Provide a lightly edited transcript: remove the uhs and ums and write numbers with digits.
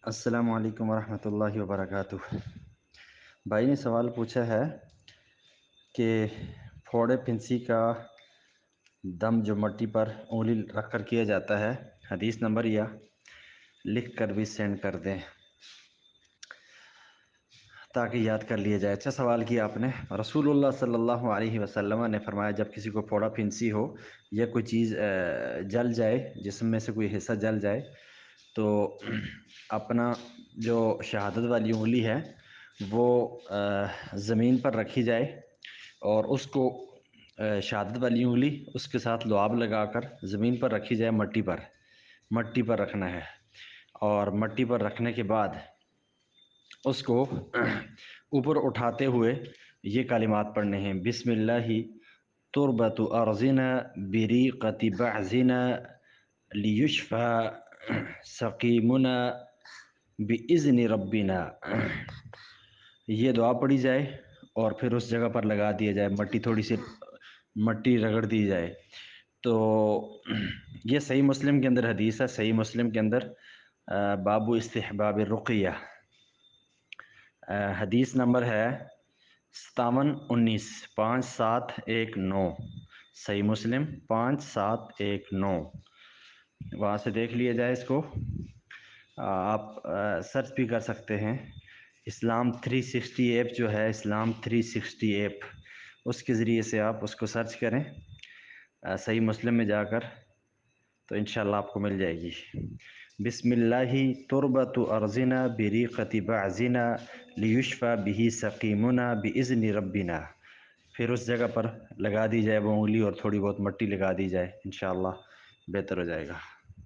السلام علیکم ورحمۃ اللہ وبرکاتہ۔ بھائی نے سوال پوچھا ہے کہ پھوڑے پھنسی کا دم جو مٹی پر انگلی رکھ کر کیا جاتا ہے، حدیث نمبر یا لکھ کر بھی سینڈ کر دیں تاکہ یاد کر لیا جائے۔ اچھا سوال کیا آپ نے۔ رسول اللہ صلی اللہ علیہ وسلم نے فرمایا جب کسی کو پھوڑا پھنسی ہو یا کوئی چیز جل جائے، جسم میں سے کوئی حصہ جل جائے، تو اپنا جو شہادت والی انگلی ہے وہ زمین پر رکھی جائے اور اس کو شہادت والی انگلی اس کے ساتھ لعاب لگا کر زمین پر رکھی جائے، مٹی پر رکھنا ہے، اور مٹی پر رکھنے کے بعد اس کو اوپر اٹھاتے ہوئے یہ کلمات پڑھنے ہیں: بسم اللہ تربت ارضنا بریقۃ بعضنا لیشفى سقیمنا باذن ربنا۔ یہ دعا پڑھی جائے اور پھر اس جگہ پر لگا دیا جائے، تھوڑی سی مٹی رگڑ دی جائے۔ تو یہ صحیح مسلم کے اندر حدیث ہے، صحیح مسلم کے اندر باب استحباب الرقیہ، حدیث نمبر ہے 5719 5719، صحیح مسلم 5719، وہاں سے دیکھ لیا جائے اس کو۔ آپ سرچ بھی کر سکتے ہیں، اسلام 360 ایپ جو ہے، اسلام 360 ایپ، اس کے ذریعے سے آپ اس کو سرچ کریں صحیح مسلم میں جا کر، تو انشاءاللہ آپ کو مل جائے گی۔ بسم اللہ تربت ارضنا بریقۃ بعضنا لیشفى به سقیمنا باذن ربنا، پھر اس جگہ پر لگا دی جائے وہ انگلی اور تھوڑی بہت مٹی لگا دی جائے، انشاءاللہ بہتر ہو جائے گا۔